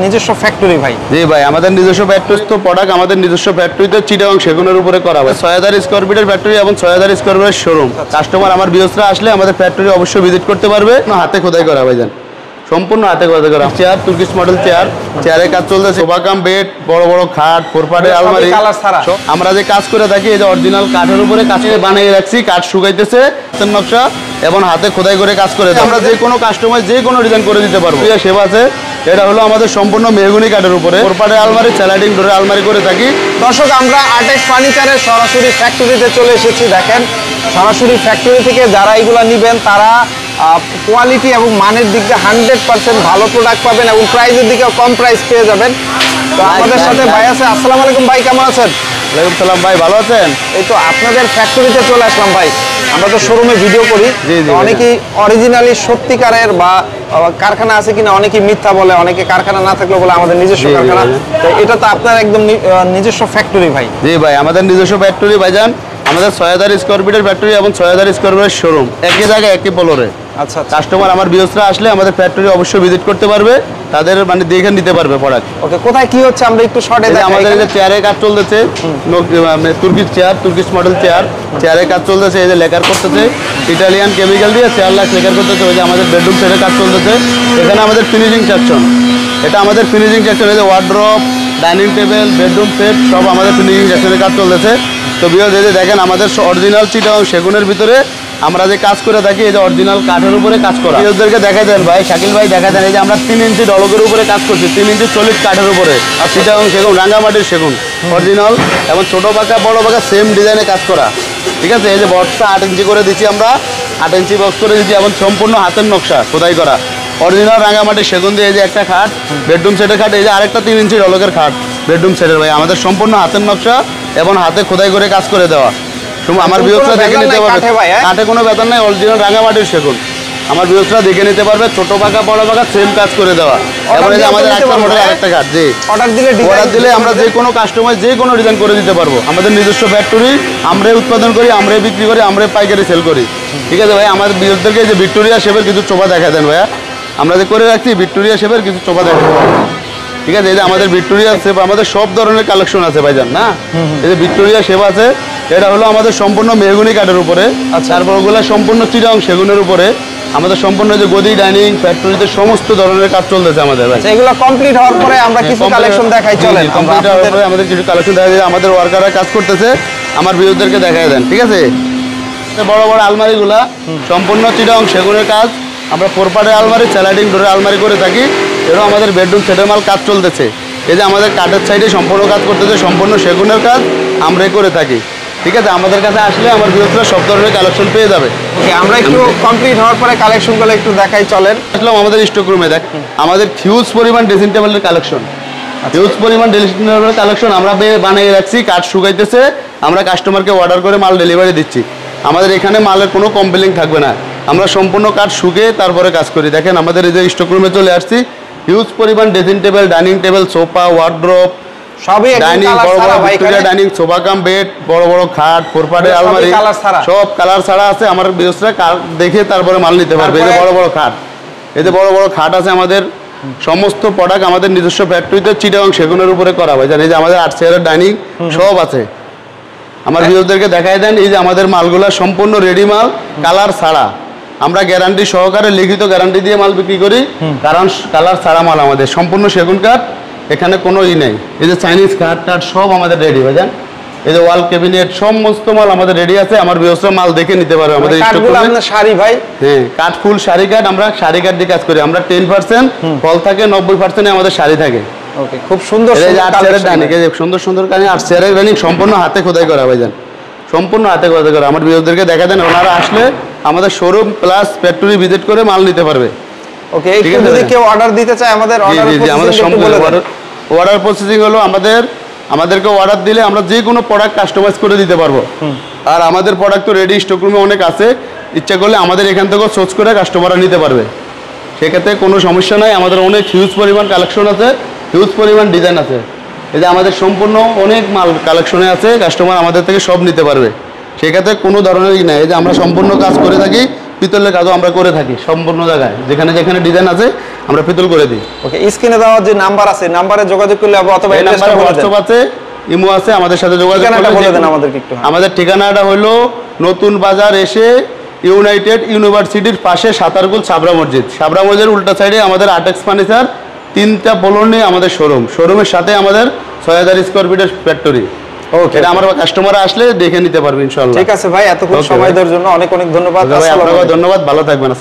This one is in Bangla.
নিজস্ব ফ্যাক্টরি ভাই? জি ভাই, আমাদের নিজস্ব ফ্যাক্টরি তো প্রোডাক্ট আমাদের নিজস্ব ফ্যাক্টরিতে চিটাগং সেগুনের উপরে করা হয়। ৬০০০ স্কয়ার ফিটের ফ্যাক্টরি এবং ৬০০০ স্কয়ার ফিটের শোরুম। কাস্টমার আমার ভিউয়ার্সরা আসলে আমাদের ফ্যাক্টরি অবশ্যই ভিজিট করতে পারবে। হাতে খোদাই করা ভাইজান, সম্পূর্ণ হাতে খোদাই করা। চেয়ার, তুর্কিশ মডেল চেয়ার, চেয়ারের কাজ চলতেছে। সোফা কাম বেড, বড় বড় খাট, ফোরপাটের আলমারি। আমরা যে কাজ করে থাকি এই যে অরিজিনাল কাঠের উপরে কাজ বানিয়ে রাখছি, কাঠ শুকাইতেছে, নকশা এবং হাতে খোদাই করে কাজ করে আমরা যে কোনো কাস্টমার যে কোনো ডিজাইন করে দিতে পারবো। সেবা আছে। এটা হলো আমাদের সম্পূর্ণ মেহগনি কাঠের উপরে ফোরপাটের আলমারি, স্লাইডিং ডোরের আলমারি করে থাকি। দর্শক, আমরা আর্টেক্স ফার্নিচারের সরাসরি ফ্যাক্টরিতে চলে এসেছি। দেখেন, সরাসরি ফ্যাক্টরি থেকে যারা এগুলো নেবেন তারা কোয়ালিটি এবং মানের দিক দিয়ে 100% ভালো প্রোডাক্ট পাবেন এবং প্রাইসের দিকেও কম প্রাইস পেয়ে যাবেন। তো আমাদের সাথে ভাই আছে। আসসালামু আলাইকুম ভাই, কেমন আছেন? ওয়ালাইকুম সালাম ভাই, ভালো আছেন? এই তো আপনাদের ফ্যাক্টরিতে চলে আসলাম ভাই। আমরা তো শোরুমে ভিডিও করি, অনেকেই অরিজিনালি সত্যিকারের বা কারখানা আছে কিনা অনেকেই মিথ্যা বলে, অনেকে কারখানা না থাকলেও বলে আমাদের নিজস্ব কারখানা। তো এটা তো আপনার একদম নিজস্ব ফ্যাক্টরি ভাই? জি ভাই, আমাদের নিজস্ব ফ্যাক্টরি ভাইজান। আমাদের ৬০০০ স্কয়ার ফিটের ফ্যাক্টরি এবং ৬০০০ স্কয়ার ফিটের শোরুম, একই জায়গায় একই ফ্লোরে। আচ্ছা, কাস্টমার আমার ভিউয়ার্সরা আসলে আমাদের ফ্যাক্টরি অবশ্যই ভিজিট করতে পারবে, তাদের মানে দেখে নিতে পারবে প্রোডাক্ট। ওকে, কোথায় কি হচ্ছে আমরা একটু শর্টে দেখাই। আমাদের এই যে চেয়ারের কাজ চলতেছে, Turkish chair, Turkish model chair, চেয়ারের কাজ চলতেছে। এই যে লেকার করতেছে, ইটালিয়ান কেমিক্যাল দিয়ে 4 লাখ লেকার করতেছে। ওই যে আমাদের বেডরুম সেটের কাজ চলতেছে। এখানে আমাদের ফিনিশিং সেকশন, এটা আমাদের ফিনিশিং সেকশন। এই যে wardrobe, dining table, bedroom set সব আমাদের ফিনিশিং সেকশনের কাজ চলতেছে। তো ভিউয়ার্স, এই যে দেখেন আমাদের অরিজিনাল চিটাগং সেগুনের ভিতরে আমরা যে কাজ করে থাকি, এই যে অরিজিনাল কাঠের উপরে কাজ করা। ভিউয়ার্সদেরকে দেখা দেন ভাই, শাকিল ভাই দেখা দেন। এই যে আমরা 3 ইঞ্চি ডলকের উপরে কাজ করছি, 3 ইঞ্চি সলিড কাঠের উপরে চিটাগং সেগুন, রাঙ্গামাটির সেগুন অরিজিনাল এবং ছোট পাকা বড় পাকা সেম ডিজাইনে কাজ করা। ঠিক আছে, এই যে বক্সটা 8 ইঞ্চি করে দিচ্ছি আমরা, 8 ইঞ্চি বক্স করে দিচ্ছি এবং সম্পূর্ণ হাতের নকশা খোদাই করা অরিজিনাল রাঙ্গামাটির সেগুন দিয়ে। এই যে একটা খাট, বেডরুম সেটের খাট, এই যে আরেকটা 3 ইঞ্চি ডলকের খাট বেডরুম সেটের ভাই। আমাদের সম্পূর্ণ হাতের নকশা এবং হাতে খোদাই করে কাজ করে দেওয়া। আমার ভিউয়ার্সরা দেখে নিতে পারবে, কাঠে কোনো বেতন নাই, অরিজিনাল রাঙ্গামাটির সেগুন। আমার ভিউয়ার্সরা দেখে নিতে পারবে, ছোট পাকা বড় পাকা সেম কাজ করে দেওয়া। এবং এই যে আমাদের একটা মডেল আরেকটা কাঠ, জি অর্ডার দিলে আমরা যে কোনো কাস্টমার যে কোনো ডিজাইন করে দিতে পারবো। আমাদের নিজস্ব ফ্যাক্টরি, আমরাই উৎপাদন করি, আমরাই বিক্রি করি, আমরাই পাইকারি সেল করি। ঠিক আছে ভাই, আমাদের ভিউয়ার্সদেরকে যে ভিক্টোরিয়া শেপের কিছু চোপা দেখা দেন ভাইয়া, আমরা যে করে রাখছি ভিক্টোরিয়া শেপের কিছু চোপা দেখা দেন। ঠিক আছে, এই যে আমাদের ভিক্টোরিয়া শেপ, আমাদের সব ধরনের কালেকশন আছে ভাইজান। না, এই যে ভিক্টোরিয়া শেপ আছে, এটা হলো আমাদের সম্পূর্ণ মেহগনি কাঠের উপরে। তারপর ওগুলো সম্পূর্ণ চিটাগং সেগুনের উপরে। আমাদের সম্পূর্ণ যে গদি, ডাইনিং, ফ্যাক্টরিতে সমস্ত ধরনের কাজ চলতেছে আমাদের ভাই। এগুলো কমপ্লিট হওয়ার পরে আমরা কিছু কালেকশন দেখাই। চলেন, কমপ্লিট হওয়ার পরে আমাদের কিছু কালেকশন দেখা যায়, আমাদের ওয়ার্কাররা কাজ করতেছে, আমার ভিউয়ারদেরকে দেখাই দেন। ঠিক আছে, বড় বড় আলমারিগুলা সম্পূর্ণ চিটাগং সেগুনের কাজ। আমরা ফোরপাটের আলমারি, স্লাইডিং ডোরের আলমারি করে থাকি। এরও আমাদের বেডরুম সেটের মাল কাজ চলতেছে। এই যে আমাদের কাঠের সাইডে সম্পূর্ণ কাজ করতেছে, সম্পূর্ণ সেগুনের কাজ আমরাই করে থাকি। ঠিক আছে, আমাদের কাছে আসলে আমার ভিউয়াররা সব ধরনের কালেকশন পেয়ে যাবে। ওকে, আমরা একটু কমপ্লিট হওয়ার পরে কালেকশনগুলো একটু দেখাই। চলেন, আসলাম আমাদের স্টক রুমে। দেখ আমাদের হিউজ পরিমাণ ড্রেসিং টেবিলের কালেকশন, হিউজ পরিমাণ ড্রেসিং টেবিলের কালেকশন আমরা বানিয়ে রাখছি। কাঠ শুকাইতেছে, আমরা কাস্টমারকে অর্ডার করে মাল ডেলিভারি দিচ্ছি। আমাদের এখানে মালের কোনো কমপ্লেইন থাকবে না, আমরা সম্পূর্ণ কাঠ শুকিয়ে তারপরে কাজ করি। দেখেন আমাদের এই যে স্টক রুমে চলে আসছি, হিউজ পরিমাণ dressing table, dining table, sofa, wardrobe, সবই ডাইনিং, বড় বড় Victoria dining, sofa cum bed, বড় বড় খাট, ফোরপাটের আলমারি সব কালার ছাড়া আছে। আমার ভিউয়ার্সরা দেখে তারপরে মাল নিতে পারবে। এই যে বড় বড় খাট, এই যে বড় বড় খাট আছে আমাদের। সমস্ত প্রোডাক্ট আমাদের নিজস্ব ফ্যাক্টরিতে চিটাগং সেগুনের উপরে করা হয়। জানি যে আমাদের 8 চেয়ারের ডাইনিং সব আছে। আমার ভিউয়ারদেরকে দেখাই দেন, এই যে আমাদের মালগুলা সম্পূর্ণ রেডি মাল, কালার ছাড়া। আমরা গ্যারান্টি সহকারে লিখিত গ্যারান্টি দিয়ে মাল বিক্রি করি, কারণ কালার ছাড়া মাল আমাদের সম্পূর্ণ সেগুন কাঠ, এখানে কোনো নেই। এই যে চাইনিজ কাঠ টাট সব আমাদের রেডি হয়ে যান। এই যে ওয়াল ক্যাবিনেট সমস্ত মাল আমাদের রেডি আছে। আমার ভিউয়ার্সরা মাল দেখে নিতে পারবে আমাদের স্টক রুমে। আপনার শাড়ি ভাই, হ্যাঁ কাঠ ফুল শাড়ি কাঠ, আমরা শাড়ি কাঠ দিয়ে কাজ করি। আমরা 10% ফল থাকে, 90% আমাদের শাড়ি থাকে। ওকে, খুব সুন্দর। এই যে 8 চেয়ারের ডাইনিং, এই যে সুন্দর সুন্দর কানে 8 চেয়ারের ডাইনিং সম্পূর্ণ হাতে খোদাই করা ভাইজান, সম্পূর্ণ হাতে খোদাই করা। আমার ভিউয়ারদেরকে দেখা দেন, ওনারা আসলে আমাদের শোরুম প্লাস ফ্যাক্টরি ভিজিট করে মাল নিতে পারবে। ওকে, যদি কেউ অর্ডার দিতে চায় আমাদের আমাদের সম্পূর্ণ অর্ডার প্রসেসিং হলো আমাদেরকে অর্ডার দিলে আমরা যে কোনো প্রোডাক্ট কাস্টমাইজ করে দিতে পারবো। আর আমাদের প্রোডাক্ট তো রেডি স্টক রুমে অনেক আছে, ইচ্ছা করলে আমাদের এখান থেকেও সোর্স করে কাস্টমাররা নিতে পারবে, সেক্ষেত্রে কোনো সমস্যা নাই। আমাদের অনেক হিউজ পরিমাণ কালেকশন আছে, হিউজ পরিমাণ ডিজাইন আছে। এই যে আমাদের সম্পূর্ণ অনেক মাল কালেকশনে আছে, কাস্টমার আমাদের থেকে সব নিতে পারবে, সেক্ষেত্রে কোনো ধরনের নাই। এই যে আমরা সম্পূর্ণ কাজ করে থাকি, পিতলের কাজও আমরা করে থাকি সম্পূর্ণ জায়গায়, যেখানে যেখানে ডিজাইন আছে আমরা পিতল করে দিই। ওকে, স্ক্রিনে দেওয়া যে নাম্বার আছে, নাম্বারে যোগাযোগ করলে অথবা এই নাম্বারে হোয়াটসঅ্যাপ আছে, ইমো আছে, আমাদের সাথে যোগাযোগ ঠিকানাটা বলে দেন করলে আমাদেরকে একটু। আমাদের ঠিকানাটা হলো নতুন বাজার এসে ইউনাইটেড ইউনিভার্সিটির পাশে সাতারকুল সাবরা মসজিদ, সাবরা মসজিদের উল্টা সাইডে আমাদের আর্টেক্স ফার্নিচার 3টা ফ্লোর নিয়ে আমাদের শোরুমের সাথে আমাদের 6000 স্কয়ার ফিটের ফ্যাক্টরি। ওকে, এটা আমার কাস্টমার আসলে দেখে নিতে পারবে ইনশাআল্লাহ। ঠিক আছে ভাই, এতক্ষণ সময় দেওয়ার জন্য অনেক অনেক ধন্যবাদ। আপনাকে ধন্যবাদ, ভালো থাকবেন। আসসালাম।